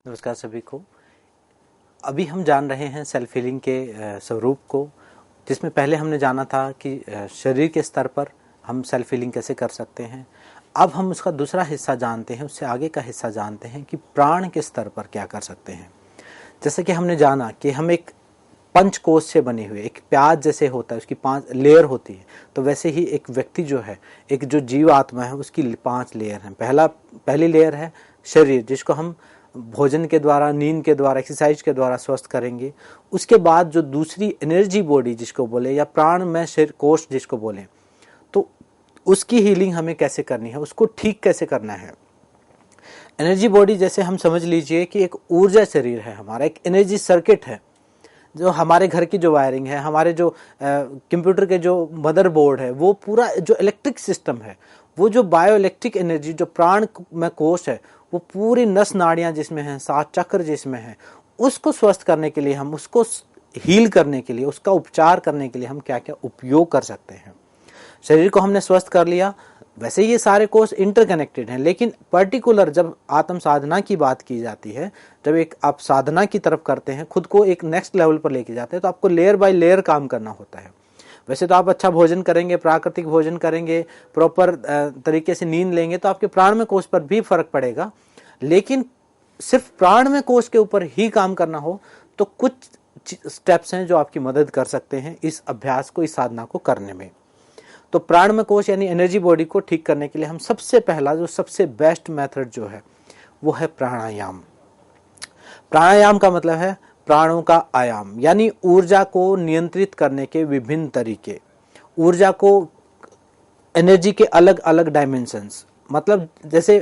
नमस्कार सभी को। अभी हम जान रहे हैं सेल्फ हीलिंग के स्वरूप को, जिसमें पहले हमने जाना था कि शरीर के स्तर पर हम सेल्फ हीलिंग कैसे कर सकते हैं। अब हम उसका दूसरा हिस्सा जानते हैं, उससे आगे का हिस्सा जानते हैं कि प्राण के स्तर पर क्या कर सकते हैं। जैसे कि हमने जाना कि हम एक पंचकोश से बने हुए, एक प्याज जैसे होता है उसकी 5 लेयर होती है, तो वैसे ही एक व्यक्ति जो है, एक जो जीव आत्मा है, उसकी 5 लेयर हैं। पहली लेयर है शरीर, जिसको हम भोजन के द्वारा, नींद के द्वारा, एक्सरसाइज के द्वारा स्वस्थ करेंगे। उसके बाद जो दूसरी एनर्जी बॉडी जिसको बोले, या प्राण में शरीर कोश जिसको बोले, तो उसकी हीलिंग हमें कैसे करनी है, उसको ठीक कैसे करना है। एनर्जी बॉडी जैसे हम समझ लीजिए कि एक ऊर्जा शरीर है हमारा, एक एनर्जी सर्किट है। जो हमारे घर की जो वायरिंग है, हमारे जो कंप्यूटर के जो मदरबोर्ड है, वो पूरा जो इलेक्ट्रिक सिस्टम है, वो जो बायो इलेक्ट्रिक एनर्जी जो प्राण में कोश है, वो पूरी नस नाड़ियां जिसमें हैं, 7 चक्र जिसमें हैं, उसको स्वस्थ करने के लिए, हम उसको हील करने के लिए, उसका उपचार करने के लिए हम क्या क्या उपयोग कर सकते हैं। शरीर को हमने स्वस्थ कर लिया। वैसे ये सारे कोर्स इंटरकनेक्टेड हैं, लेकिन पर्टिकुलर जब आत्म साधना की बात की जाती है, जब एक आप साधना की तरफ करते हैं, खुद को एक नेक्स्ट लेवल पर लेके जाते हैं, तो आपको लेयर बाय लेयर काम करना होता है। वैसे तो आप अच्छा भोजन करेंगे, प्राकृतिक भोजन करेंगे, प्रॉपर तरीके से नींद लेंगे, तो आपके प्राण में कोश पर भी फर्क पड़ेगा। लेकिन सिर्फ प्राण में कोश के ऊपर ही काम करना हो तो कुछ स्टेप्स हैं जो आपकी मदद कर सकते हैं इस अभ्यास को, इस साधना को करने में। तो प्राण में कोश यानी एनर्जी बॉडी को ठीक करने के लिए हम सबसे पहला, जो सबसे बेस्ट मेथड जो है, वो है प्राणायाम। प्राणायाम का मतलब है प्राणों का आयाम, यानी ऊर्जा को नियंत्रित करने के विभिन्न तरीके, ऊर्जा को, एनर्जी के अलग अलग डायमेंशंस। मतलब जैसे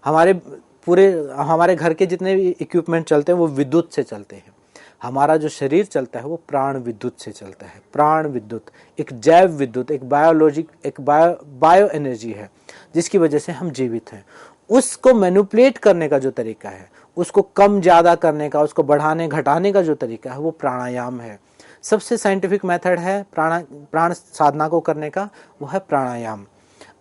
हमारे घर के जितने भी इक्विपमेंट चलते हैं वो विद्युत से चलते हैं। हमारा जो शरीर चलता है वो प्राण विद्युत से चलता है। प्राण विद्युत एक जैव विद्युत, एक बायो एनर्जी है, जिसकी वजह से हम जीवित हैं। उसको मैनिपुलेट करने का जो तरीका है, उसको कम ज्यादा करने का, उसको बढ़ाने घटाने का जो तरीका है, वो प्राणायाम है। सबसे साइंटिफिक मेथड है प्राण साधना को करने का, वो है प्राणायाम।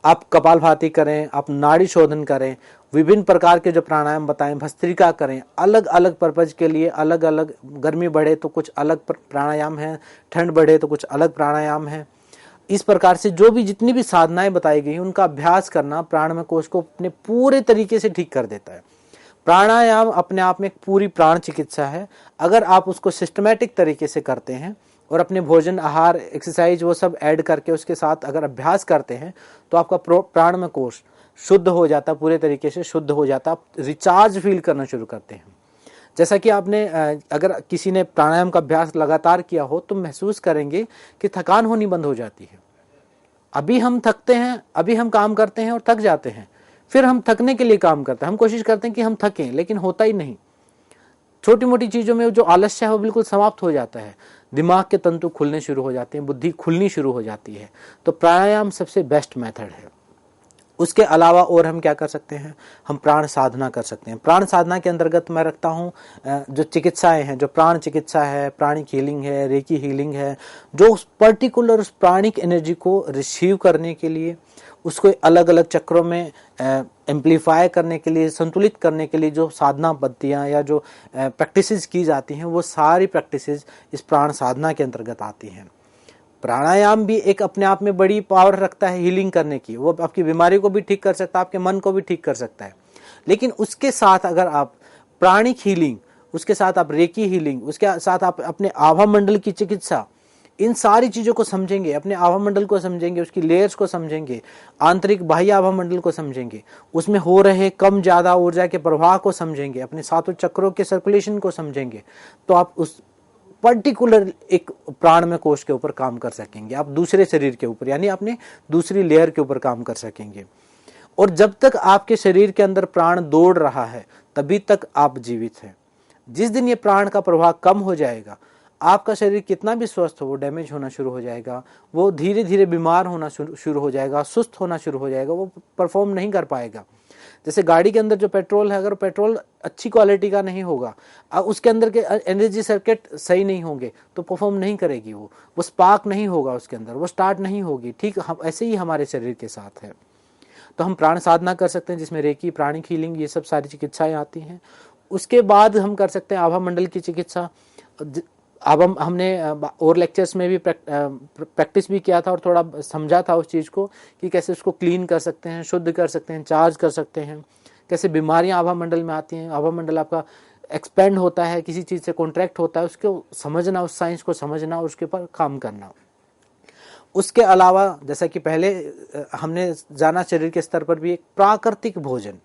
आप कपालभाति करें, आप नाड़ी शोधन करें, विभिन्न प्रकार के जो प्राणायाम बताएं, भस्त्रिका करें, अलग अलग पर्पज के लिए अलग अलग। गर्मी बढ़े तो कुछ अलग प्राणायाम है, ठंड बढ़े तो कुछ अलग प्राणायाम है। इस प्रकार से जो भी जितनी भी साधनाएं बताई गई, उनका अभ्यास करना प्राण में कोश को अपने पूरे तरीके से ठीक कर देता है। प्राणायाम अपने आप में एक पूरी प्राण चिकित्सा है। अगर आप उसको सिस्टमैटिक तरीके से करते हैं और अपने भोजन, आहार, एक्सरसाइज वो सब ऐड करके उसके साथ अगर अभ्यास करते हैं, तो आपका प्राण में कोश शुद्ध हो जाता, पूरे तरीके से शुद्ध हो जाता। आप रिचार्ज फील करना शुरू करते हैं। जैसा कि आपने, अगर किसी ने प्राणायाम का अभ्यास लगातार किया हो, तो महसूस करेंगे कि थकान होनी बंद हो जाती है। अभी हम थकते हैं, अभी हम काम करते हैं और थक जाते हैं, फिर हम थकने के लिए काम करते हैं, हम कोशिश करते हैं कि हम थकें, लेकिन होता ही नहीं। छोटी मोटी चीजों में जो आलस्य है वो बिल्कुल समाप्त हो जाता है। दिमाग के तंतु खुलने शुरू हो जाते हैं, बुद्धि खुलनी शुरू हो जाती है। तो प्राणायाम सबसे बेस्ट मेथड है। उसके अलावा और हम क्या कर सकते हैं, हम प्राण साधना कर सकते हैं। प्राण साधना के अंतर्गत मैं रखता हूँ जो चिकित्साएं हैं, जो प्राण चिकित्सा है, प्राणिक हीलिंग है, रेकी हीलिंग है, जो उस पर्टिकुलर उस प्राणिक एनर्जी को रिसीव करने के लिए, उसको अलग अलग चक्रों में एम्पलीफाई करने के लिए, संतुलित करने के लिए जो साधना पद्धतियाँ या जो प्रैक्टिसेस की जाती हैं, वो सारी प्रैक्टिसेस इस प्राण साधना के अंतर्गत आती हैं। प्राणायाम भी एक अपने आप में बड़ी पावर रखता है हीलिंग करने की। वो आपकी बीमारी को भी ठीक कर सकता है, आपके मन को भी ठीक कर सकता है। लेकिन उसके साथ अगर आप प्राणिक हीलिंग, उसके साथ आप रेकी हीलिंग, उसके साथ आप अपने आभा मंडल की चिकित्सा, इन सारी चीजों को समझेंगे, अपने आभा मंडल को समझेंगे, उसकी लेयर्स को समझेंगे, आंतरिक बाह्य आभा मंडल को समझेंगे, उसमें हो रहे कम ज्यादा ऊर्जा के प्रवाह को समझेंगे, अपने 7 चक्रों के सर्कुलेशन को समझेंगे, तो आप उस पर्टिकुलर एक प्राण में कोश के ऊपर काम कर सकेंगे। आप दूसरे शरीर के ऊपर, यानी अपने दूसरी लेयर के ऊपर काम कर सकेंगे। और जब तक आपके शरीर के अंदर प्राण दौड़ रहा है, तभी तक आप जीवित हैं। जिस दिन ये प्राण का प्रवाह कम हो जाएगा, आपका शरीर कितना भी स्वस्थ हो, वो डैमेज होना शुरू हो जाएगा, वो धीरे धीरे बीमार होना शुरू हो जाएगा, सुस्त होना शुरू हो जाएगा, वो परफॉर्म नहीं कर पाएगा। जैसे गाड़ी के अंदर जो पेट्रोल है, अगर पेट्रोल अच्छी क्वालिटी का नहीं होगा, उसके अंदर के एनर्जी सर्किट सही नहीं होंगे, तो परफॉर्म नहीं करेगी, वो स्पार्क नहीं होगा उसके अंदर, वो स्टार्ट नहीं होगी। ठीक ऐसे ही हमारे शरीर के साथ है। तो हम प्राण साधना कर सकते हैं, जिसमें रेकी, प्राणिक हीलिंग, ये सब सारी चिकित्साएं आती हैं। उसके बाद हम कर सकते हैं आभा मंडल की चिकित्सा। हमने और लेक्चर्स में भी प्रैक्टिस भी किया था और थोड़ा समझा था उस चीज़ को कि कैसे उसको क्लीन कर सकते हैं, शुद्ध कर सकते हैं, चार्ज कर सकते हैं, कैसे बीमारियां आभा मंडल में आती हैं। आभा मंडल आपका एक्सपेंड होता है, किसी चीज़ से कॉन्ट्रैक्ट होता है, उसको समझना, उस साइंस को समझना और उसके ऊपर काम करना। उसके अलावा जैसा कि पहले हमने जाना शरीर के स्तर पर भी, एक प्राकृतिक भोजन।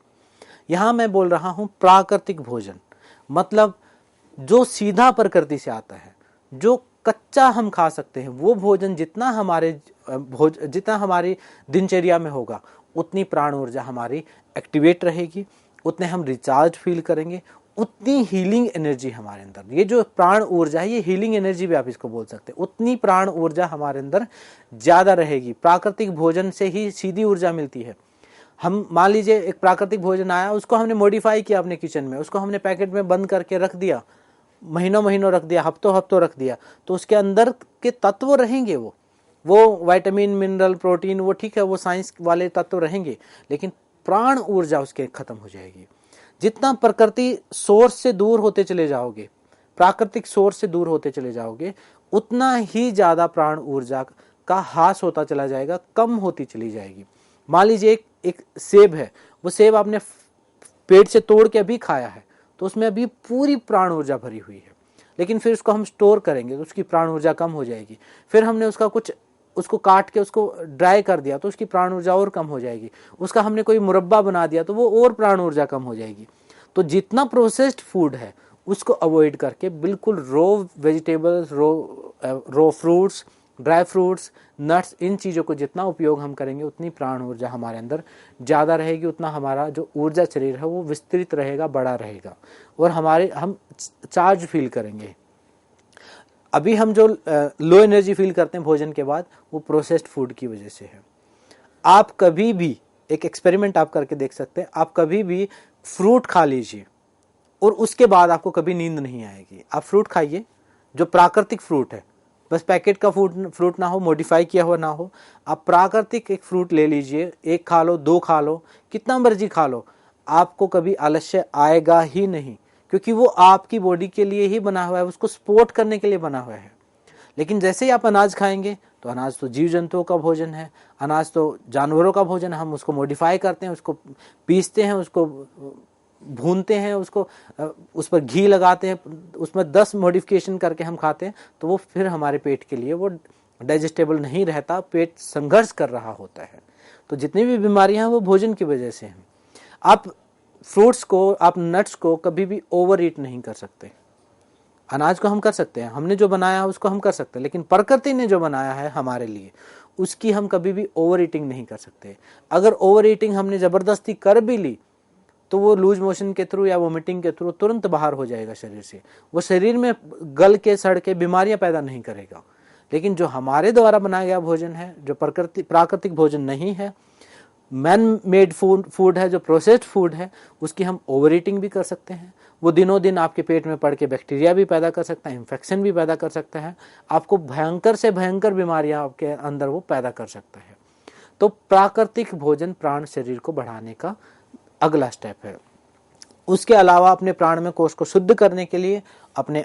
यहाँ मैं बोल रहा हूँ प्राकृतिक भोजन, मतलब जो सीधा प्रकृति से आता है, जो कच्चा हम खा सकते हैं, वो भोजन जितना हमारी दिनचर्या में होगा उतनी प्राण ऊर्जा हमारी एक्टिवेट रहेगी, उतने हम रिचार्ज फील करेंगे, उतनी हीलिंग एनर्जी हमारे अंदर, ये जो प्राण ऊर्जा है ये हीलिंग एनर्जी भी आप इसको बोल सकते हैं, उतनी प्राण ऊर्जा हमारे अंदर ज्यादा रहेगी। प्राकृतिक भोजन से ही सीधी ऊर्जा मिलती है। हम मान लीजिए एक प्राकृतिक भोजन आया, उसको हमने मॉडिफाई किया अपने किचन में, उसको हमने पैकेट में बंद करके रख दिया, महीनों महीनों रख दिया, हफ्तों हफ्तों रख दिया, तो उसके अंदर के तत्व रहेंगे, वो विटामिन, मिनरल, प्रोटीन, वो ठीक है, वो साइंस वाले तत्व रहेंगे, लेकिन प्राण ऊर्जा उसके खत्म हो जाएगी। जितना प्रकृति सोर्स से दूर होते चले जाओगे, प्राकृतिक सोर्स से दूर होते चले जाओगे, उतना ही ज्यादा प्राण ऊर्जा का ह्रास होता चला जाएगा, कम होती चली जाएगी। मान लीजिए एक सेब है, वो सेब आपने पेड़ से तोड़ के अभी खाया है, तो उसमें अभी पूरी प्राण ऊर्जा भरी हुई है, लेकिन फिर उसको हम स्टोर करेंगे तो उसकी प्राण ऊर्जा कम हो जाएगी। फिर हमने उसको काट के उसको ड्राई कर दिया तो उसकी प्राण ऊर्जा और कम हो जाएगी। उसका हमने कोई मुरब्बा बना दिया तो वो और प्राण ऊर्जा कम हो जाएगी। तो जितना प्रोसेस्ड फूड है उसको अवॉइड करके बिल्कुल रो वेजिटेबल्स, रो फ्रूट्स, ड्राई फ्रूट्स, नट्स, इन चीज़ों को जितना उपयोग हम करेंगे उतनी प्राण ऊर्जा हमारे अंदर ज़्यादा रहेगी, उतना हमारा जो ऊर्जा शरीर है वो विस्तृत रहेगा, बड़ा रहेगा और हम चार्ज फील करेंगे। अभी हम जो लो एनर्जी फील करते हैं भोजन के बाद, वो प्रोसेस्ड फूड की वजह से है। आप कभी भी एक एक्सपेरिमेंट आप करके देख सकते हैं, आप कभी भी फ्रूट खा लीजिए और उसके बाद आपको कभी नींद नहीं आएगी। आप फ्रूट खाइए जो प्राकृतिक फ्रूट है, बस पैकेट का फ्रूट ना हो, मॉडिफाई किया हुआ ना हो, आप प्राकृतिक एक फ्रूट ले लीजिए, एक खा लो, दो खा लो, कितना मर्जी खा लो, आपको कभी आलस्य आएगा ही नहीं, क्योंकि वो आपकी बॉडी के लिए ही बना हुआ है, उसको सपोर्ट करने के लिए बना हुआ है। लेकिन जैसे ही आप अनाज खाएंगे, तो अनाज तो जीव जंतुओं का भोजन है, अनाज तो जानवरों का भोजन है, हम उसको मॉडिफाई करते हैं, उसको पीसते हैं, उसको भूनते हैं, उसको उस पर घी लगाते हैं, उसमें 10 मॉडिफिकेशन करके हम खाते हैं, तो वो फिर हमारे पेट के लिए वो डाइजेस्टेबल नहीं रहता, पेट संघर्ष कर रहा होता है। तो जितनी भी बीमारियां हैं वो भोजन की वजह से हैं। आप फ्रूट्स को, आप नट्स को कभी भी ओवर ईट नहीं कर सकते। अनाज को हम कर सकते हैं, हमने जो बनाया है उसको हम कर सकते हैं, लेकिन प्रकृति ने जो बनाया है हमारे लिए उसकी हम कभी भी ओवर ईटिंग नहीं कर सकते। अगर ओवर ईटिंग हमने जबरदस्ती कर भी ली तो वो लूज मोशन के थ्रू या वोमिटिंग के थ्रू तुरंत बाहर हो जाएगा शरीर से, वो शरीर में गल के सड़ के बीमारियां पैदा नहीं करेगा। लेकिन जो हमारे द्वारा बनाया गया भोजन है, जो प्राकृतिक भोजन नहीं है, मैन मेड फूड है, जो प्रोसेस्ड फूड है, उसकी हम ओवर ईटिंग भी कर सकते हैं। वो दिनों दिन आपके पेट में पड़ के बैक्टीरिया भी पैदा कर सकता है, इन्फेक्शन भी पैदा कर सकता है, आपको भयंकर से भयंकर बीमारियां आपके अंदर वो पैदा कर सकता है। तो प्राकृतिक भोजन प्राण शरीर को बढ़ाने का अगला स्टेप है। उसके अलावा अपने प्राण में कोष को शुद्ध करने के लिए, अपने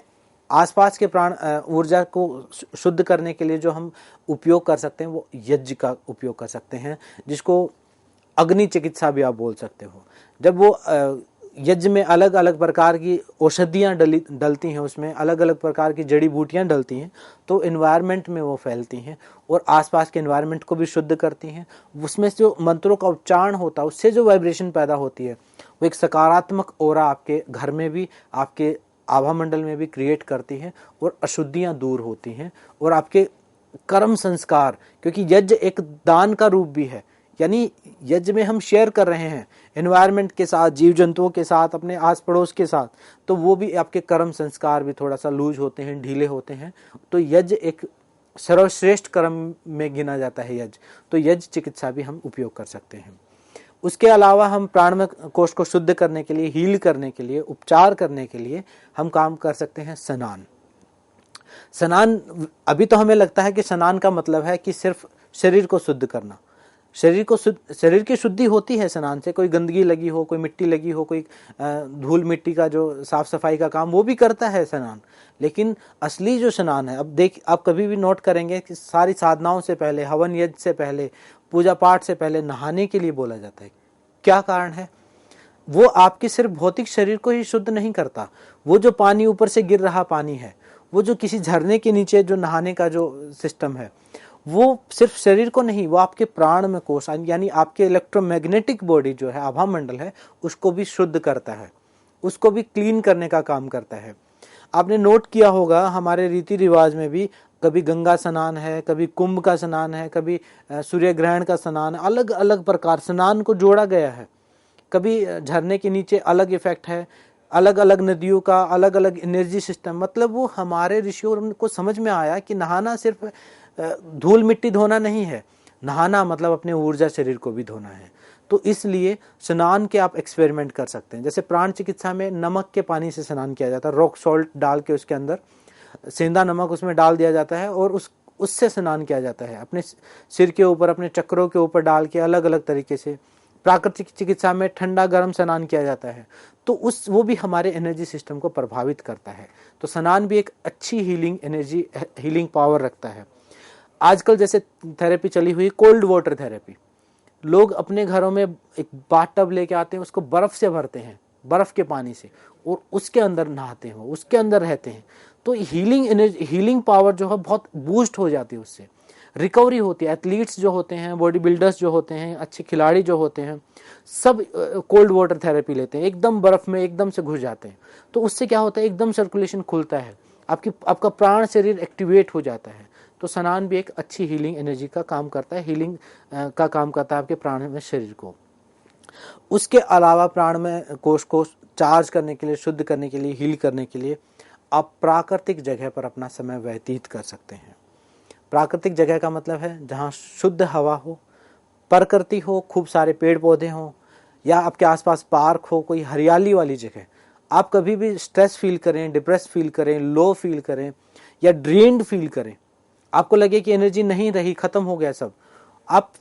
आसपास के प्राण ऊर्जा को शुद्ध करने के लिए जो हम उपयोग कर सकते हैं वो यज्ञ का उपयोग कर सकते हैं, जिसको अग्नि चिकित्सा भी आप बोल सकते हो। जब वो यज्ञ में अलग अलग प्रकार की औषधियाँ डलती हैं, उसमें अलग अलग प्रकार की जड़ी बूटियाँ डलती हैं, तो एनवायरनमेंट में वो फैलती हैं और आसपास के एनवायरनमेंट को भी शुद्ध करती हैं। उसमें जो मंत्रों का उच्चारण होता है उससे जो वाइब्रेशन पैदा होती है वो एक सकारात्मक ऑरा आपके घर में भी, आपके आभा मंडल में भी क्रिएट करती है और अशुद्धियाँ दूर होती हैं और आपके कर्म संस्कार, क्योंकि यज्ञ एक दान का रूप भी है, यानी यज्ञ में हम शेयर कर रहे हैं एनवायरनमेंट के साथ, जीव जंतुओं के साथ, अपने आस पड़ोस के साथ, तो वो भी आपके कर्म संस्कार भी थोड़ा सा लूज होते हैं, ढीले होते हैं। तो यज्ञ एक सर्वश्रेष्ठ कर्म में गिना जाता है यज्ञ, तो यज्ञ चिकित्सा भी हम उपयोग कर सकते हैं। उसके अलावा हम प्राण में कोष को शुद्ध करने के लिए, हील करने के लिए, उपचार करने के लिए हम काम कर सकते हैं स्नान। स्नान, अभी तो हमें लगता है कि स्नान का मतलब है कि सिर्फ शरीर को शुद्ध करना। शरीर की शुद्धि होती है स्नान से। कोई गंदगी लगी हो, कोई मिट्टी लगी हो, कोई धूल मिट्टी का जो साफ सफाई का काम वो भी करता है स्नान। लेकिन असली जो स्नान है, अब आप कभी भी नोट करेंगे कि सारी साधनाओं से पहले, हवन यज्ञ से पहले, पूजा पाठ से पहले नहाने के लिए बोला जाता है। क्या कारण है? वो आपके सिर्फ भौतिक शरीर को ही शुद्ध नहीं करता। वो जो पानी ऊपर से गिर रहा पानी है, वो जो किसी झरने के नीचे जो नहाने का जो सिस्टम है, वो सिर्फ शरीर को नहीं, वो आपके प्राण में कोश यानी आपके इलेक्ट्रोमैग्नेटिक बॉडी जो है, आभा मंडल है, उसको भी शुद्ध करता है, उसको भी क्लीन करने का काम करता है। आपने नोट किया होगा हमारे रीति रिवाज में भी कभी गंगा स्नान है, कभी कुंभ का स्नान है, कभी सूर्य ग्रहण का स्नान, अलग अलग प्रकार स्नान को जोड़ा गया है। कभी झरने के नीचे अलग इफेक्ट है, अलग अलग नदियों का अलग अलग एनर्जी सिस्टम। मतलब वो हमारे ऋषियों को समझ में आया कि नहाना सिर्फ धूल मिट्टी धोना नहीं है, नहाना मतलब अपने ऊर्जा शरीर को भी धोना है। तो इसलिए स्नान के आप एक्सपेरिमेंट कर सकते हैं। जैसे प्राण चिकित्सा में नमक के पानी से स्नान किया जाता है, रॉक सॉल्ट डाल के उसके अंदर सेंधा नमक उसमें डाल दिया जाता है और उससे स्नान किया जाता है, अपने सिर के ऊपर, अपने चक्रों के ऊपर डाल के अलग अलग तरीके से। प्राकृतिक चिकित्सा में ठंडा गर्म स्नान किया जाता है, तो वो भी हमारे एनर्जी सिस्टम को प्रभावित करता है। तो स्नान भी एक अच्छी हीलिंग पावर रखता है। आजकल जैसे थेरेपी चली हुई कोल्ड वाटर थेरेपी, लोग अपने घरों में एक बाथटब लेके आते हैं, उसको बर्फ से भरते हैं, बर्फ के पानी से, और उसके अंदर नहाते हैं, उसके अंदर रहते हैं। तो हीलिंग पावर जो है बहुत बूस्ट हो जाती है, उससे रिकवरी होती है। एथलीट्स जो होते हैं, बॉडी बिल्डर्स जो होते हैं, अच्छे खिलाड़ी जो होते हैं, सब कोल्ड वाटर थेरेपी लेते हैं, एकदम बर्फ में एकदम से घुस जाते हैं। तो उससे क्या होता है, एकदम सर्कुलेशन खुलता है, आपका प्राण शरीर एक्टिवेट हो जाता है। तो स्नान भी एक अच्छी हीलिंग एनर्जी का काम करता है, हीलिंग का काम करता है आपके प्राण में शरीर को। उसके अलावा प्राण में कोश को चार्ज करने के लिए, शुद्ध करने के लिए, हील करने के लिए आप प्राकृतिक जगह पर अपना समय व्यतीत कर सकते हैं। प्राकृतिक जगह का मतलब है जहाँ शुद्ध हवा हो, प्रकृति हो, खूब सारे पेड़ पौधे हों, या आपके आसपास पार्क हो, कोई हरियाली वाली जगह। आप कभी भी स्ट्रेस फील करें, डिप्रेस फील करें, लो फील करें या ड्रेन्ड फील करें, आपको लगे कि एनर्जी नहीं रही, खत्म हो गया सब, आप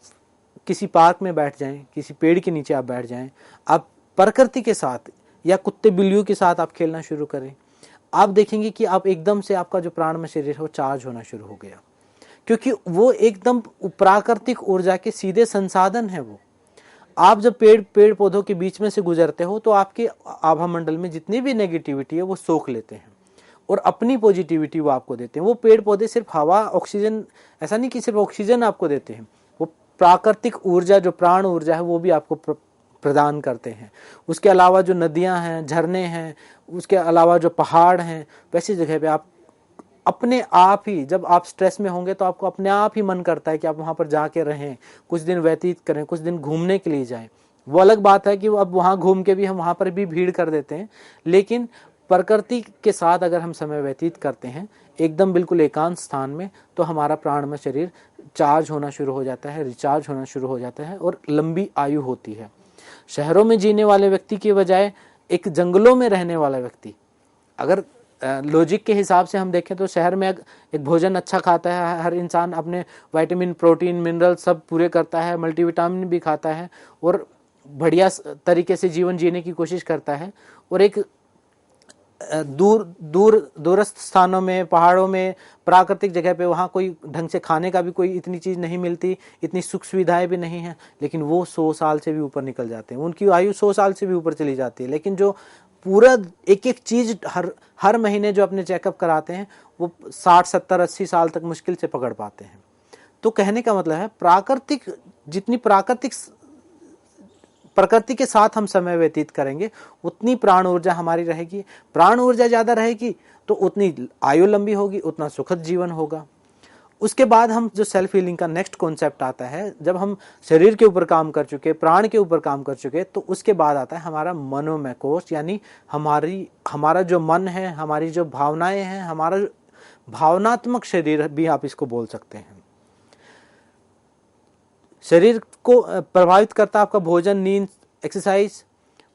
किसी पार्क में बैठ जाएं, किसी पेड़ के नीचे आप बैठ जाएं, आप प्रकृति के साथ या कुत्ते बिल्लियों के साथ आप खेलना शुरू करें। आप देखेंगे कि आप एकदम से आपका जो प्राण में शरीर है वो चार्ज होना शुरू हो गया, क्योंकि वो एकदम प्राकृतिक ऊर्जा के सीधे संसाधन है। वो आप जब पेड़ पौधों के बीच में से गुजरते हो तो आपके आभा मंडल में जितनी भी नेगेटिविटी है वो सोख लेते हैं और अपनी पॉजिटिविटी वो आपको देते हैं। वो पेड़ पौधे सिर्फ हवा, ऑक्सीजन, ऐसा नहीं कि सिर्फ ऑक्सीजन आपको देते हैं, वो प्राकृतिक ऊर्जा जो प्राण ऊर्जा है वो भी आपको प्रदान करते हैं। उसके अलावा जो नदियां हैं, झरने हैं, उसके अलावा जो पहाड़ हैं, वैसी जगह पे आप अपने आप ही, जब आप स्ट्रेस में होंगे तो आपको अपने आप ही मन करता है कि आप वहां पर जाके रहें, कुछ दिन व्यतीत करें, कुछ दिन घूमने के लिए जाएं। वो अलग बात है कि अब वहां घूम के भी हम वहां पर भी भीड़ कर देते हैं, लेकिन प्रकृति के साथ अगर हम समय व्यतीत करते हैं एकदम बिल्कुल एकांत स्थान में, तो हमारा प्राण में शरीर चार्ज होना शुरू हो जाता है, रिचार्ज होना शुरू हो जाता है और लंबी आयु होती है। शहरों में जीने वाले व्यक्ति के बजाय एक जंगलों में रहने वाला व्यक्ति, अगर लॉजिक के हिसाब से हम देखें तो शहर में एक भोजन अच्छा खाता है, हर इंसान अपने विटामिन, प्रोटीन, मिनरल सब पूरे करता है, मल्टीविटामिन भी खाता है और बढ़िया तरीके से जीवन जीने की कोशिश करता है। और एक दूरस्थ स्थानों में, पहाड़ों में, प्राकृतिक जगह पे वहाँ कोई ढंग से खाने का भी कोई इतनी चीज़ नहीं मिलती, इतनी सुख सुविधाएं भी नहीं हैं, लेकिन वो 100 साल से भी ऊपर निकल जाते हैं, उनकी आयु 100 साल से भी ऊपर चली जाती है। लेकिन जो पूरा एक एक चीज़ हर महीने जो अपने चेकअप कराते हैं वो 60, 70, 80 साल तक मुश्किल से पकड़ पाते हैं। तो कहने का मतलब है जितनी प्रकृति के साथ हम समय व्यतीत करेंगे उतनी प्राण ऊर्जा हमारी रहेगी। प्राण ऊर्जा ज्यादा रहेगी तो उतनी आयु लंबी होगी, उतना सुखद जीवन होगा। उसके बाद हम जो सेल्फ हीलिंग का नेक्स्ट कॉन्सेप्ट आता है, जब हम शरीर के ऊपर काम कर चुके, प्राण के ऊपर काम कर चुके, तो उसके बाद आता है हमारा मनोमय कोश, यानी हमारा जो मन है, हमारी जो भावनाएं हैं, हमारा भावनात्मक शरीर भी आप इसको बोल सकते हैं। शरीर को प्रभावित करता है आपका भोजन, नींद, एक्सरसाइज।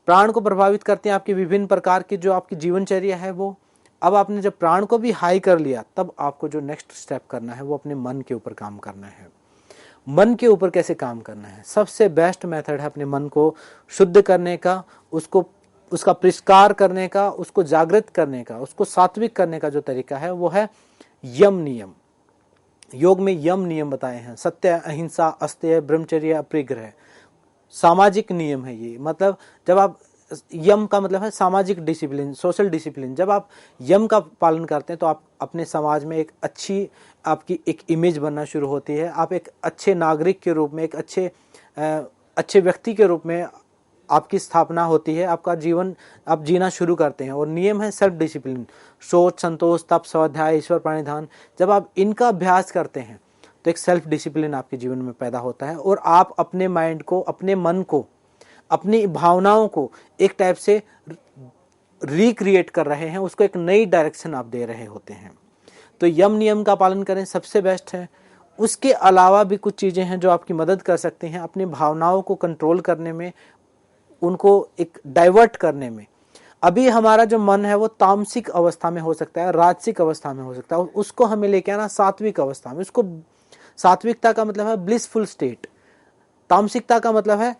प्राण को प्रभावित करते हैं आपकी विभिन्न प्रकार की जो आपकी जीवनचर्या है वो। अब आपने जब प्राण को भी हाई कर लिया, तब आपको जो नेक्स्ट स्टेप करना है वो अपने मन के ऊपर काम करना है। मन के ऊपर कैसे काम करना है। सबसे बेस्ट मेथड है अपने मन को शुद्ध करने का, उसका परिष्कार करने का, उसको जागृत करने का, उसको सात्विक करने का जो तरीका है वो है यम नियम। योग में यम नियम बताए हैं, सत्य, अहिंसा, अस्तेय, ब्रह्मचर्य, अपरिग्रह, सामाजिक नियम है ये। मतलब जब आप, यम का मतलब है सामाजिक डिसिप्लिन, सोशल डिसिप्लिन। जब आप यम का पालन करते हैं तो आप अपने समाज में एक अच्छी, आपकी एक इमेज बनना शुरू होती है। आप एक अच्छे नागरिक के रूप में, एक अच्छे व्यक्ति के रूप में आपकी स्थापना होती है, आपका जीवन आप जीना शुरू करते हैं। और नियम है सेल्फ डिसिप्लिन, शौच, संतोष, तप, स्वाध्याय, ईश्वर प्रणिधान। जब आप इनका अभ्यास करते हैं तो एक सेल्फ डिसिप्लिन आपके जीवन में पैदा होता है और आप अपने माइंड को, अपने मन को, अपनी भावनाओं को एक टाइप से रिक्रिएट कर रहे हैं, उसको एक नई डायरेक्शन आप दे रहे होते हैं। तो यम नियम का पालन करें, सबसे बेस्ट है। उसके अलावा भी कुछ चीज़ें हैं जो आपकी मदद कर सकती हैं अपनी भावनाओं को कंट्रोल करने में, उनको एक डाइवर्ट करने में। अभी हमारा जो मन है वो तामसिक अवस्था में हो सकता है, राजसिक अवस्था में हो सकता है, उसको हमें लेके आना सात्विक अवस्था में। उसको, सात्विकता का मतलब है ब्लिसफुल स्टेट, तामसिकता का मतलब है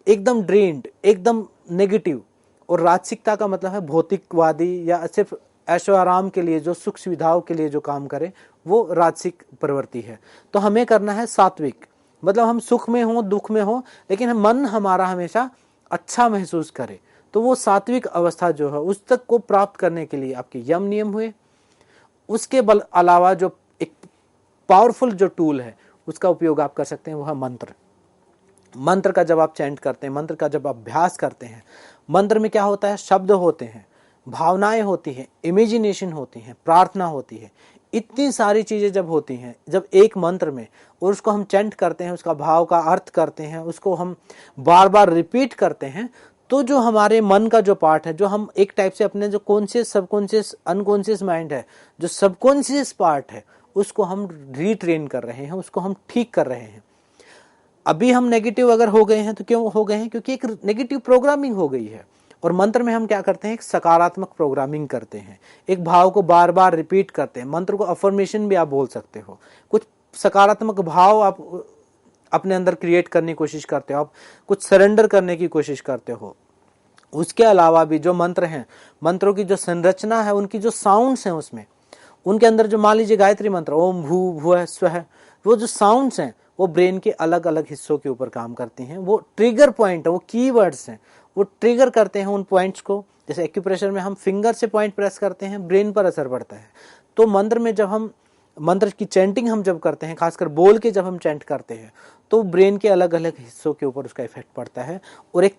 एकदम ड्रेन्ड, एकदम नेगेटिव, और राजसिकता का मतलब है भौतिकवादी या सिर्फ ऐशो आराम के लिए, जो सुख सुविधाओं के लिए जो काम करे, वो राजसिक प्रवृत्ति है। तो हमें करना है सात्विक, मतलब हम सुख में हो, दुख में हो, लेकिन मन हमारा हमेशा अच्छा महसूस करे। तो वो सात्विक अवस्था जो है उस तक को प्राप्त करने के लिए आपके यम नियम हुए। उसके अलावा जो एक पावरफुल जो टूल है उसका उपयोग आप कर सकते हैं वो है मंत्र। मंत्र का जब आप चैंट करते हैं, मंत्र का जब अभ्यास करते हैं, मंत्र में क्या होता है, शब्द होते हैं, भावनाएं होती हैं, इमेजिनेशन होती हैं, प्रार्थना होती है। इतनी सारी चीजें जब होती हैं, जब एक मंत्र में, और उसको हम चैंट करते हैं, उसका भाव का अर्थ करते हैं, उसको हम बार बार रिपीट करते हैं, तो जो हमारे मन का जो पार्ट है, जो हम एक टाइप से अपने जो कॉन्शियस, सबकॉन्शियस, अनकॉन्शियस माइंड है, जो सबकॉन्शियस पार्ट है, उसको हम रीट्रेन कर रहे हैं, उसको हम ठीक कर रहे हैं। अभी हम नेगेटिव अगर हो गए हैं तो क्यों हो गए हैं, क्योंकि एक नेगेटिव प्रोग्रामिंग हो गई है। और मंत्र में हम क्या करते हैं, एक सकारात्मक प्रोग्रामिंग करते हैं, एक भाव को बार बार रिपीट करते हैं। मंत्र को अफर्मेशन भी आप बोल सकते हो, कुछ सकारात्मक भाव आप अपने अंदर क्रिएट करने की कोशिश करते हो, आप कुछ सरेंडर करने की कोशिश करते हो। उसके अलावा भी जो मंत्र हैं, मंत्रों की जो संरचना है, उनकी जो साउंड्स हैं, उसमें उनके अंदर जो, मान लीजिए गायत्री मंत्र, ओम भू भुवः स्वः, वो जो साउंड्स हैं वो ब्रेन के अलग अलग हिस्सों के ऊपर काम करती हैं। वो ट्रिगर पॉइंट है, वो कीवर्ड्स हैं, वो ट्रिगर करते हैं उन पॉइंट्स को। जैसे एक्यूप्रेशर में हम फिंगर से पॉइंट प्रेस करते हैं, ब्रेन पर असर पड़ता है। तो मंत्र में जब हम मंत्र की चैंटिंग हम जब करते हैं, खासकर बोल के जब हम चैंट करते हैं, तो ब्रेन के अलग अलग हिस्सों के ऊपर उसका इफेक्ट पड़ता है और एक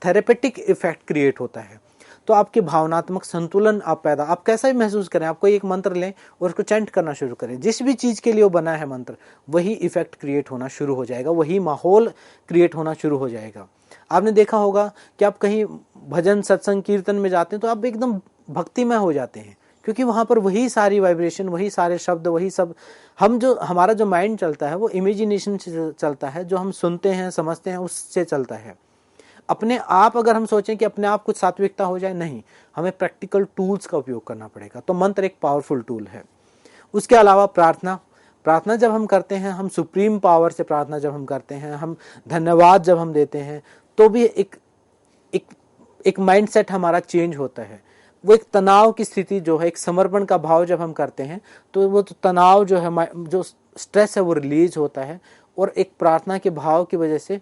थेरेपेटिक इफेक्ट क्रिएट होता है। तो आपके भावनात्मक संतुलन आप कैसा भी महसूस करें, आप कोई एक मंत्र लें और उसको चैंट करना शुरू करें, जिस भी चीज़ के लिए वो बना है मंत्र, वही इफेक्ट क्रिएट होना शुरू हो जाएगा, वही माहौल क्रिएट होना शुरू हो जाएगा। आपने देखा होगा कि आप कहीं भजन, सत्संग, कीर्तन में जाते हैं तो आप एकदम भक्तिमय हो जाते हैं, क्योंकि वहाँ पर वही सारी वाइब्रेशन, वही सारे शब्द, वही सब, हमारा जो माइंड चलता है वो इमेजिनेशन से चलता है, जो हम सुनते हैं, समझते हैं, उससे चलता है। अपने आप अगर हम सोचें कि अपने आप कुछ सात्विकता हो जाए, नहीं, हमें प्रैक्टिकल टूल्स का उपयोग करना पड़ेगा। तो मंत्र एक पावरफुल टूल है। उसके अलावा प्रार्थना जब हम करते हैं, हम सुप्रीम पावर से प्रार्थना जब हम करते हैं, हम धन्यवाद जब हम देते हैं, तो भी एक माइंडसेट हमारा चेंज होता है। वो एक तनाव की स्थिति जो है, एक समर्पण का भाव जब हम करते हैं, तो वो तनाव जो है, जो स्ट्रेस है, वो रिलीज होता है। और एक प्रार्थना के भाव की वजह से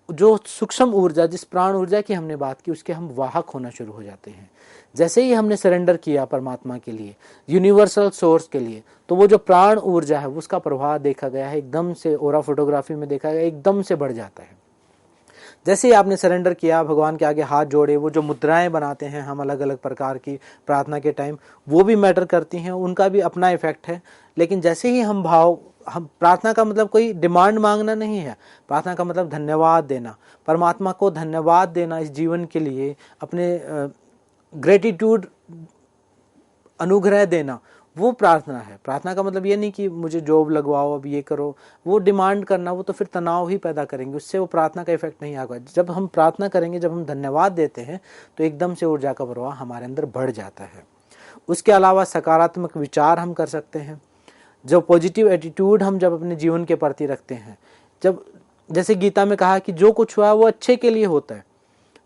जो सूक्ष्म ऊर्जा, जिस प्राण ऊर्जा की हमने बात की, उसके हम वाहक होना शुरू हो जाते हैं। जैसे ही हमने सरेंडर किया परमात्मा के लिए, यूनिवर्सल सोर्स के लिए, तो वो जो प्राण ऊर्जा है उसका प्रभाव देखा गया है, एकदम से ओरा फोटोग्राफी में देखा गया, एकदम से बढ़ जाता है। जैसे ही आपने सरेंडर किया, भगवान के आगे हाथ जोड़े, वो जो मुद्राएं बनाते हैं हम अलग अलग प्रकार की प्रार्थना के टाइम, वो भी मैटर करती हैं, उनका भी अपना इफेक्ट है। लेकिन जैसे ही हम प्रार्थना का मतलब कोई डिमांड मांगना नहीं है, प्रार्थना का मतलब धन्यवाद देना, परमात्मा को धन्यवाद देना इस जीवन के लिए, अपने ग्रेटिट्यूड, अनुग्रह देना, वो प्रार्थना है। प्रार्थना का मतलब ये नहीं कि मुझे जॉब लगवाओ, अब ये करो, वो डिमांड करना, वो तो फिर तनाव ही पैदा करेंगे, उससे वो प्रार्थना का इफेक्ट नहीं आएगा। जब हम प्रार्थना करेंगे, जब हम धन्यवाद देते हैं, तो एकदम से ऊर्जा का प्रवाह हमारे अंदर बढ़ जाता है। उसके अलावा सकारात्मक विचार हम कर सकते हैं। जो पॉजिटिव एटीट्यूड हम जब अपने जीवन के प्रति रखते हैं, जब जैसे गीता में कहा कि जो कुछ हुआ वो अच्छे के लिए होता है,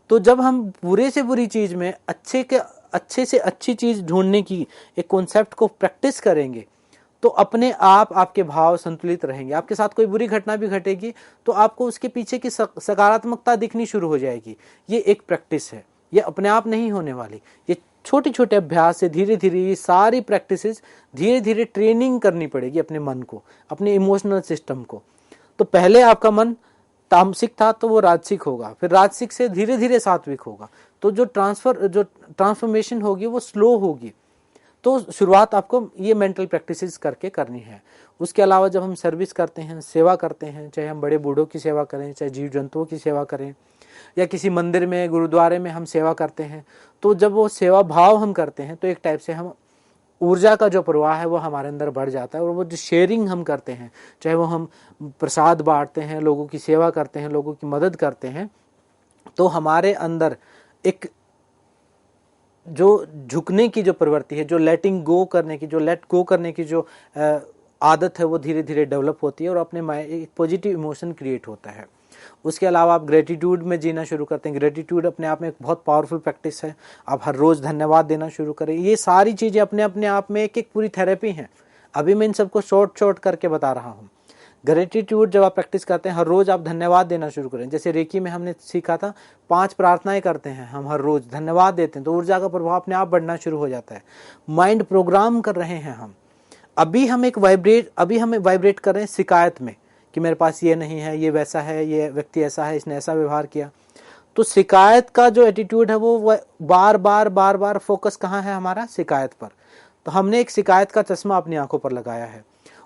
तो जब हम बुरे से बुरी चीज में अच्छे से अच्छी चीज ढूंढने की एक कॉन्सेप्ट को प्रैक्टिस करेंगे, तो अपने आप आपके भाव संतुलित रहेंगे। आपके साथ कोई बुरी घटना भी घटेगी तो आपको उसके पीछे की सकारात्मकता दिखनी शुरू हो जाएगी। ये एक प्रैक्टिस है, ये अपने आप नहीं होने वाली। ये छोटे छोटे अभ्यास से धीरे धीरे ये सारी प्रैक्टिसेस धीरे धीरे ट्रेनिंग करनी पड़ेगी अपने मन को, अपने इमोशनल सिस्टम को। तो पहले आपका मन तामसिक था तो वो राजसिक होगा, फिर राजसिक से धीरे धीरे सात्विक होगा। तो जो ट्रांसफॉर्मेशन होगी वो स्लो होगी। तो शुरुआत आपको ये मेंटल प्रैक्टिसेस करके करनी है। उसके अलावा जब हम सर्विस करते हैं, सेवा करते हैं, चाहे हम बड़े बूढ़ों की सेवा करें, चाहे जीव जंतुओं की सेवा करें, या किसी मंदिर में गुरुद्वारे में हम सेवा करते हैं, तो जब वो सेवा भाव हम करते हैं तो एक टाइप से हम ऊर्जा का जो प्रवाह है वो हमारे अंदर बढ़ जाता है। और वो जो शेयरिंग हम करते हैं, चाहे वो हम प्रसाद बांटते हैं, लोगों की सेवा करते हैं, लोगों की मदद करते हैं, तो हमारे अंदर एक जो झुकने की जो प्रवृत्ति है, जो लेट गो करने की जो आदत है, वो धीरे धीरे डेवलप होती है और अपने एक पॉजिटिव इमोशन क्रिएट होता है। उसके अलावा आप ग्रेटिट्यूड में जीना शुरू करते हैं। ग्रेटिट्यूड अपने आप में एक बहुत पावरफुल प्रैक्टिस है। आप हर रोज धन्यवाद देना शुरू करें। ये सारी चीजें अपने आप में एक पूरी थेरेपी है। अभी मैं इन सबको शॉर्ट करके बता रहा हूँ। ग्रेटिट्यूड जब आप प्रैक्टिस करते हैं, हर रोज आप धन्यवाद देना शुरू करें। जैसे रेकी में हमने सीखा था 5 प्रार्थनाएं करते हैं, हम हर रोज धन्यवाद देते हैं, तो ऊर्जा का प्रभाव अपने आप बढ़ना शुरू हो जाता है। माइंड प्रोग्राम कर रहे हैं हम। अभी हम वाइब्रेट कर रहे हैं शिकायत में कि मेरे पास ये नहीं है, ये वैसा है, ये व्यक्ति ऐसा है, इसने ऐसा व्यवहार किया। तो शिकायत का जो एटीट्यूड है वो बार बार फोकस कहाँ है हमारा? शिकायत पर। तो हमने एक शिकायत का चश्मा अपनी आंखों पर लगाया है,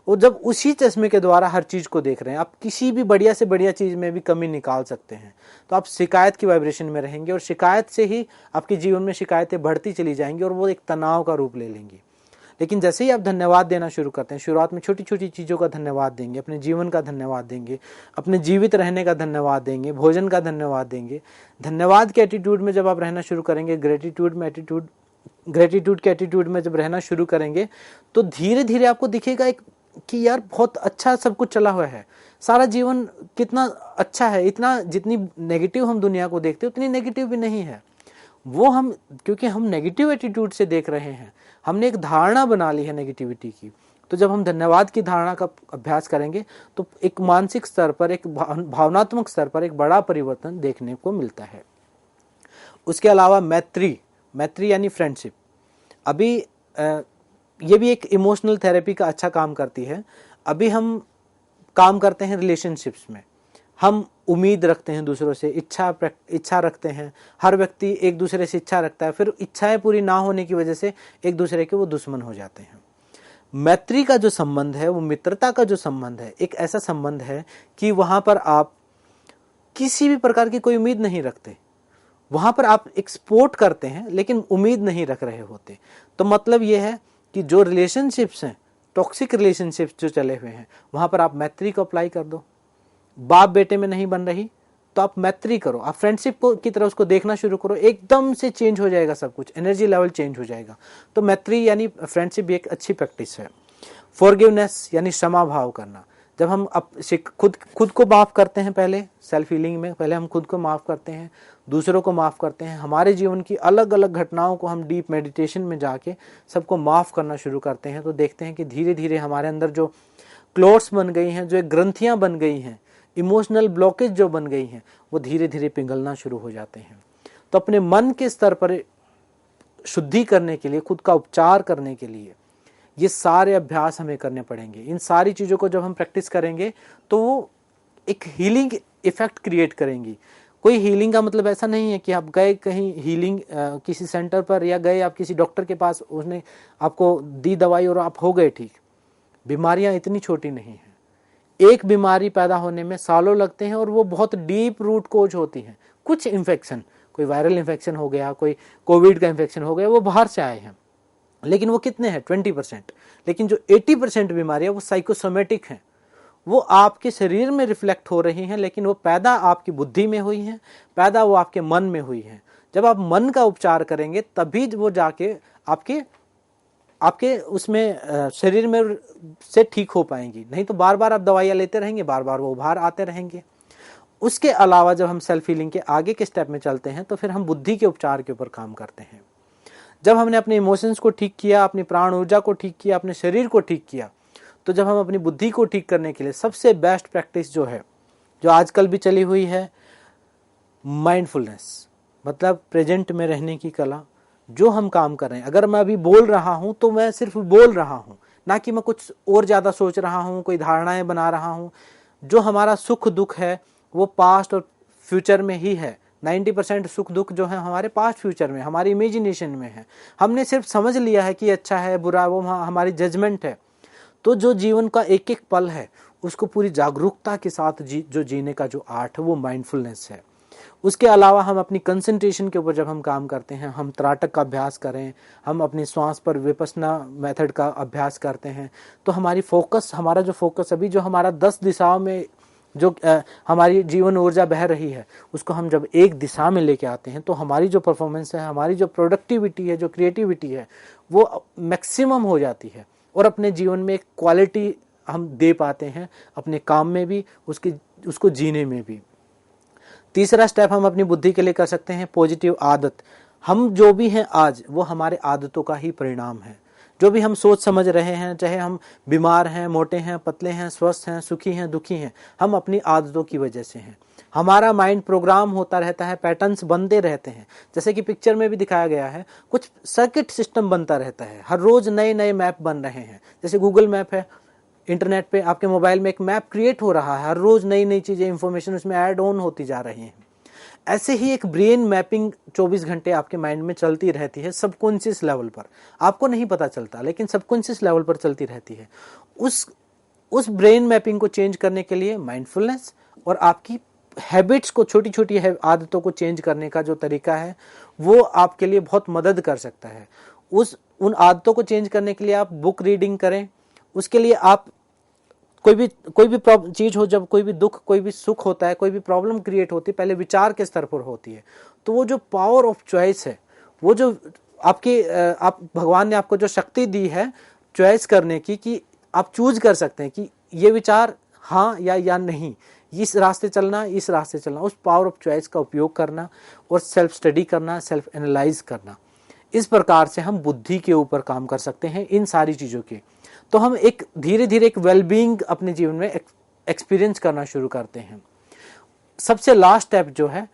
और जब उसी चश्मे के द्वारा हर चीज को देख रहे हैं, आप किसी भी बढ़िया से बढ़िया चीज में भी कमी निकाल सकते हैं। तो आप शिकायत की वाइब्रेशन में रहेंगे और शिकायत से ही आपके जीवन में शिकायतें बढ़ती चली जाएंगी और वो एक तनाव का रूप ले लेंगी। लेकिन जैसे ही आप धन्यवाद देना शुरू करते हैं, शुरुआत में छोटी छोटी चीज़ों का धन्यवाद देंगे, अपने जीवन का धन्यवाद देंगे, अपने जीवित रहने का धन्यवाद देंगे, भोजन का धन्यवाद देंगे। धन्यवाद के एटीट्यूड में जब आप रहना शुरू करेंगे, ग्रेटिट्यूड के एटीट्यूड में जब रहना शुरू करेंगे, तो धीरे धीरे आपको दिखेगा कि यार बहुत अच्छा सब कुछ चला हुआ है, सारा जीवन कितना अच्छा है। इतना जितनी नेगेटिव हम दुनिया को देखते हैं उतनी नेगेटिव भी नहीं है। वो क्योंकि हम नेगेटिव एटीट्यूड से देख रहे हैं, हमने एक धारणा बना ली है नेगेटिविटी की। तो जब हम धन्यवाद की धारणा का अभ्यास करेंगे तो एक मानसिक स्तर पर, एक भावनात्मक स्तर पर एक बड़ा परिवर्तन देखने को मिलता है। उसके अलावा मैत्री यानी फ्रेंडशिप, अभी ये भी एक इमोशनल थेरेपी का अच्छा काम करती है। अभी हम काम करते हैं रिलेशनशिप्स में, हम उम्मीद रखते हैं दूसरों से, इच्छा रखते हैं। हर व्यक्ति एक दूसरे से इच्छा रखता है, फिर इच्छाएं पूरी ना होने की वजह से एक दूसरे के वो दुश्मन हो जाते हैं। मैत्री का जो संबंध है, वो मित्रता का जो संबंध है, एक ऐसा संबंध है कि वहां पर आप किसी भी प्रकार की कोई उम्मीद नहीं रखते। वहां पर आप एक्सपोर्ट करते हैं लेकिन उम्मीद नहीं रख रहे होते। तो मतलब ये है कि जो रिलेशनशिप्स हैं, टॉक्सिक रिलेशनशिप्स जो चले हुए हैं, वहां पर आप मैत्री को अप्लाई कर दो। बाप बेटे में नहीं बन रही तो आप मैत्री करो, आप फ्रेंडशिप को की तरह उसको देखना शुरू करो, एकदम से चेंज हो जाएगा सब कुछ, एनर्जी लेवल चेंज हो जाएगा। तो मैत्री यानी फ्रेंडशिप भी एक अच्छी प्रैक्टिस है। फॉरगिवनेस यानी क्षमा भाव करना, जब हम खुद को माफ करते हैं, पहले सेल्फ हीलिंग में पहले हम खुद को माफ करते हैं, दूसरों को माफ करते हैं, हमारे जीवन की अलग अलग घटनाओं को हम डीप मेडिटेशन में जाके सबको माफ करना शुरू करते हैं, तो देखते हैं कि धीरे धीरे हमारे अंदर जो क्लोट्स बन गई हैं, जो एक ग्रंथियां बन गई हैं, इमोशनल ब्लॉकेज जो बन गई हैं, वो धीरे धीरे पिघलना शुरू हो जाते हैं। तो अपने मन के स्तर पर शुद्धि करने के लिए, खुद का उपचार करने के लिए ये सारे अभ्यास हमें करने पड़ेंगे। इन सारी चीज़ों को जब हम प्रैक्टिस करेंगे तो वो एक हीलिंग इफेक्ट क्रिएट करेंगी। कोई हीलिंग का मतलब ऐसा नहीं है कि आप गए कहीं हीलिंग किसी सेंटर पर, या गए आप किसी डॉक्टर के पास, उसने आपको दी दवाई और आप हो गए ठीक। बीमारियां इतनी छोटी नहीं हैं। एक बीमारी पैदा होने में सालों लगते हैं और वो बहुत डीप रूट कोज होती हैं। कुछ इन्फेक्शन, कोई वायरल इन्फेक्शन हो गया, कोई कोविड का इन्फेक्शन हो गया, वो बाहर से आए हैं, लेकिन वो कितने हैं? 20%। लेकिन जो 80% बीमारियां वो साइकोसोमेटिक हैं, वो आपके शरीर में रिफ्लेक्ट हो रही हैं, लेकिन वो पैदा आपकी बुद्धि में हुई हैं, पैदा वो आपके मन में हुई हैं। जब आप मन का उपचार करेंगे तभी वो जाके आपके आपके उसमें शरीर में से ठीक हो पाएंगी, नहीं तो बार बार आप दवाइयाँ लेते रहेंगे, बार बार वो उभार आते रहेंगे। उसके अलावा जब हम सेल्फ हीलिंग के आगे के स्टेप में चलते हैं तो फिर हम बुद्धि के उपचार के ऊपर काम करते हैं। जब हमने अपने इमोशंस को ठीक किया, अपनी प्राण ऊर्जा को ठीक किया, अपने शरीर को ठीक किया, तो जब हम अपनी बुद्धि को ठीक करने के लिए सबसे बेस्ट प्रैक्टिस जो है, जो आजकल भी चली हुई है, माइंडफुलनेस, मतलब प्रेजेंट में रहने की कला। जो हम काम कर रहे हैं, अगर मैं अभी बोल रहा हूं तो मैं सिर्फ बोल रहा हूं, ना कि मैं कुछ और ज्यादा सोच रहा हूं, कोई धारणाएं बना रहा हूं। जो हमारा सुख दुख है वो पास्ट और फ्यूचर में ही है। 90% सुख दुख जो है हमारे पास्ट फ्यूचर में, हमारी इमेजिनेशन में है। हमने सिर्फ समझ लिया है कि अच्छा है बुरा, वो हमारी जजमेंट है। तो जो जीवन का एक एक पल है उसको पूरी जागरूकता के साथ जो जीने का जो आर्ट है वो माइंडफुलनेस है। उसके अलावा हम अपनी कंसंट्रेशन के ऊपर जब हम काम करते हैं, हम त्राटक का अभ्यास करें, हम अपनी श्वास पर विपस्सना मेथड का अभ्यास करते हैं, तो हमारा जो फोकस अभी जो हमारा 10 दिशाओं में जो हमारी जीवन ऊर्जा बह रही है, उसको हम जब एक दिशा में लेके आते हैं तो हमारी जो परफॉर्मेंस है, हमारी जो प्रोडक्टिविटी है, जो क्रिएटिविटी है, वो मैक्सिमम हो जाती है और अपने जीवन में एक क्वालिटी हम दे पाते हैं, अपने काम में भी, उसको जीने में भी। तीसरा स्टेप हम अपनी बुद्धि के लिए कर सकते हैं पॉजिटिव आदत। हम जो भी हैं आज, वो हमारे आदतों का ही परिणाम है। जो भी हम सोच समझ रहे हैं, चाहे हम बीमार हैं, मोटे हैं, पतले हैं, स्वस्थ हैं, सुखी हैं, दुखी हैं, हम अपनी आदतों की वजह से हैं। हमारा माइंड प्रोग्राम होता रहता है, पैटर्न्स बनते रहते हैं। जैसे कि पिक्चर में भी दिखाया गया है, कुछ सर्किट सिस्टम बनता रहता है, हर रोज नए नए मैप बन रहे हैं। जैसे गूगल मैप है, इंटरनेट पे आपके मोबाइल में एक मैप क्रिएट हो रहा है, हर रोज नई नई चीजें, इंफॉर्मेशन उसमें ऐड ऑन होती जा रही हैं। ऐसे ही एक ब्रेन मैपिंग 24 घंटे आपके माइंड में चलती रहती है, सबकॉन्शियस लेवल पर। आपको नहीं पता चलता, लेकिन सबकॉन्शियस लेवल पर चलती रहती है। उस ब्रेन मैपिंग को चेंज करने के लिए माइंडफुलनेस और आपकी हैबिट्स को, छोटी छोटी आदतों को चेंज करने का जो तरीका है, वो आपके लिए बहुत मदद कर सकता है। उन आदतों को चेंज करने के लिए आप बुक रीडिंग करें। उसके लिए आप कोई भी चीज हो, जब कोई भी दुख, कोई भी सुख होता है, कोई भी प्रॉब्लम क्रिएट होती है, पहले विचार के स्तर पर होती है। तो वो जो पावर ऑफ चॉइस है, वो जो आप भगवान ने आपको जो शक्ति दी है चॉइस करने की, कि आप चूज कर सकते हैं कि ये विचार हाँ या नहीं, इस रास्ते चलना, इस रास्ते चलना, उस पावर ऑफ चॉइस का उपयोग करना और सेल्फ स्टडी करना, सेल्फ एनालाइज करना। इस प्रकार से हम बुद्धि के ऊपर काम कर सकते हैं इन सारी चीजों के। तो हम एक धीरे धीरे एक वेलबींग अपने जीवन में एक्सपीरियंस करना शुरू करते हैं। सबसे लास्ट स्टेप जो है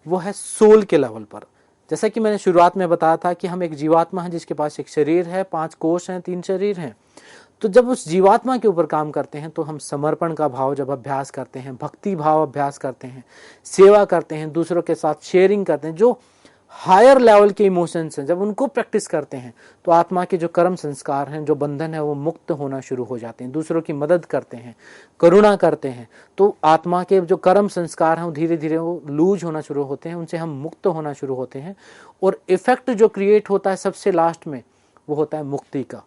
वो है सोल के लेवल पर। जैसा कि मैंने शुरुआत में बताया था कि हम एक जीवात्मा है जिसके पास एक शरीर है, 5 कोष हैं, 3 शरीर हैं। तो जब उस जीवात्मा के ऊपर काम करते हैं तो हम समर्पण का भाव जब अभ्यास करते हैं, भक्ति भाव अभ्यास करते हैं, सेवा करते हैं, दूसरों के साथ शेयरिंग करते हैं, जो हायर लेवल के इमोशंस हैं, जब उनको प्रैक्टिस करते हैं तो आत्मा के जो कर्म संस्कार हैं, जो बंधन है, वो मुक्त होना शुरू हो जाते हैं। दूसरों की मदद करते हैं, करुणा करते हैं, तो आत्मा के जो कर्म संस्कार हैं वो धीरे धीरे वो लूज होना शुरू होते हैं, उनसे हम मुक्त होना शुरू होते हैं। और इफेक्ट जो क्रिएट होता है सबसे लास्ट में, वो होता है मुक्ति का।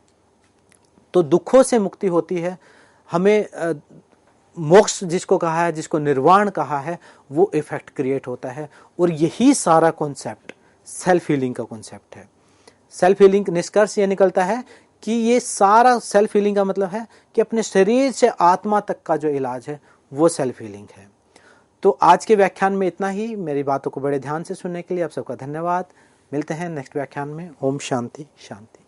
तो दुखों से मुक्ति होती है, हमें मोक्ष जिसको कहा है, जिसको निर्वाण कहा है, वो इफेक्ट क्रिएट होता है। और यही सारा कॉन्सेप्ट सेल्फ हीलिंग का कॉन्सेप्ट है। सेल्फ हीलिंग निष्कर्ष ये निकलता है कि ये सारा सेल्फ हीलिंग का मतलब है कि अपने शरीर से आत्मा तक का जो इलाज है वो सेल्फ हीलिंग है। तो आज के व्याख्यान में इतना ही। मेरी बातों को बड़े ध्यान से सुनने के लिए आप सबका धन्यवाद। मिलते हैं नेक्स्ट व्याख्यान में। ओम शांति शांति।